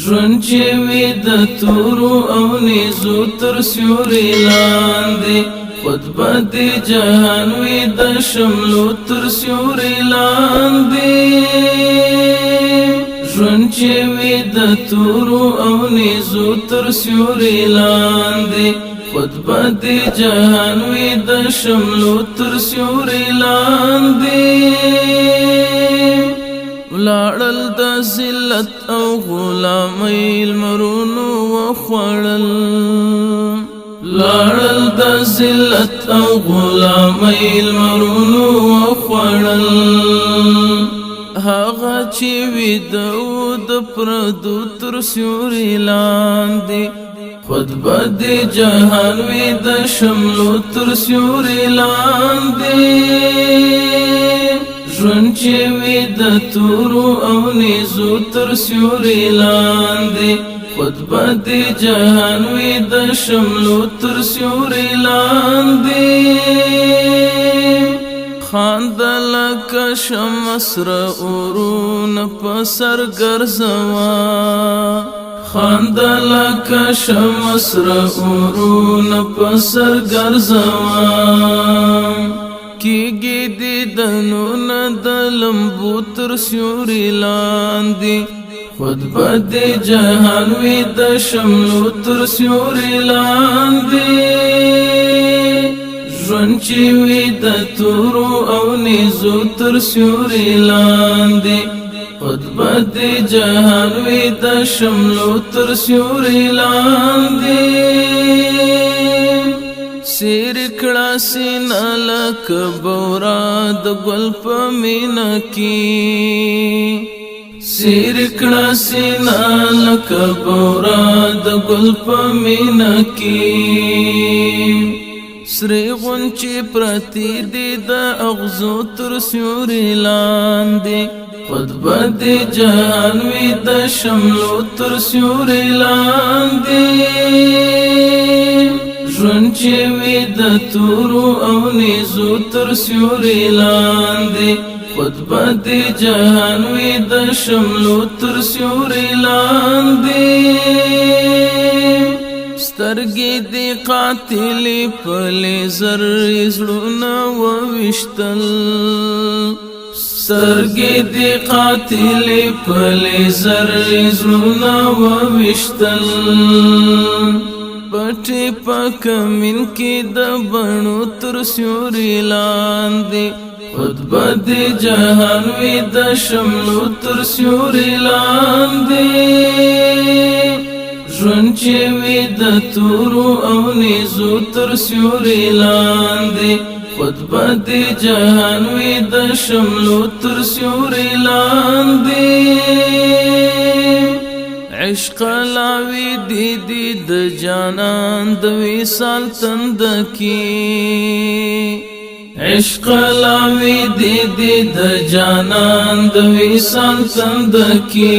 ژوند چې وي د تورو او نیزو تر سیوري لاندې خطبه د جهان وي د شملو تر سیوري لاندې ژوند چې وي د تورو او نیزو تر سیوري لاندې خطبه د جهان وي د شملو تر سیوري لاندې ولاړل د ذلت او غلامۍ لمرونو وخوړل لاړل د ذلت او غلامۍ لمرونو وخوړل هغه چې ویده و د پردو تر سیوري لاندې خطبه د جهان وي د شملو تر سیوري لاندې ژوند چې وي د تورو او نیزو تر سیوري لاندې خطبه د جهان وي د شملو تر سیوري لاندې خاندل لکه شمع سره اورونه په سر ګرځوه خاندل لکه شمع سره اورونه په سر ګرځوه کیږي دیدنونه د لمبو تر سیوري لاندې خطبه د جهان وي د شملو تر سیوري لاندې ژوند چې وي د تورو او نیزو تر سیوري لاندې خطبه د جهان وي د شملو تر سیوري لاندې سیر کړه سینا لکه بورا د ګل په مینا کې سیر کړه سینا لکه بورا د ګل په مینا کې سری غونچې پرتی دي د اغزو تر سیوري لاندې خطبه د جهان وي د شملو تر سیوري لاندې ژوند چې وي د تورو او نیزو تر سیوري لاندې خطبه د جهان وي د شملو تر سیوري لاندې سترګې د قاتلې په لیزر زړونه وویشتل سترګې د قاتلې په لیزر زړونه وویشتل پټې په کمین کې د بڼو تر سیوري لاندې خطبه د جهان وي د شملو تر سیوري لاندې ژوند چې وي د تورو او نیزو تر سیوري لاندې خطبه د جهان وي د شملو تر سیوري لاندې عشق لاوی دی د جانان د وصال تند کی عشق لاوی دی د جانان د وصال تند کی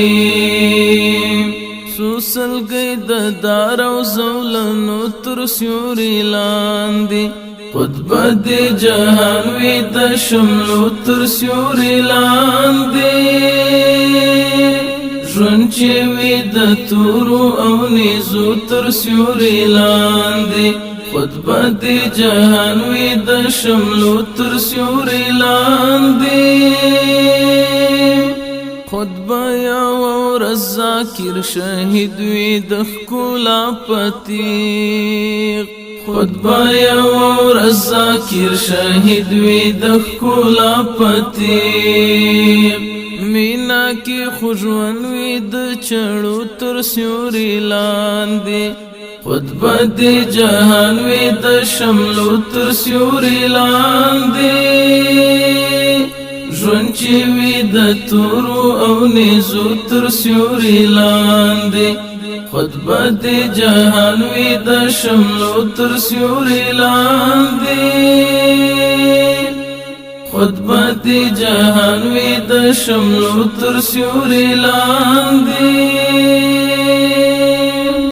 سوسل گئی د دار او زولنو تر سیوري لاندې خطبه د جهان وي د شملو تر سیوري لاندې ژوند چې وي د تورو او نیزو تر سیوري لاندې خطبه د جهان وي د شملو تر سیوري لاندې خطبه یو ورځ ذاکر شهید وي د ښکلا پتیغ خطبه یو ورځ ذاکر شهید وي د ښکلا پتیغ مینا کې خوشون وي د چړو تر سیوري لاندې خطبه د جهان وي د شملو تر سیوري لاندې ژوند چې وي د تورو او نیزو تر سیوري لاندې خطبه د جهان وي د شملو تر سیوري لاندې خطبه د جهان وي د شملو تر سیوري لاندې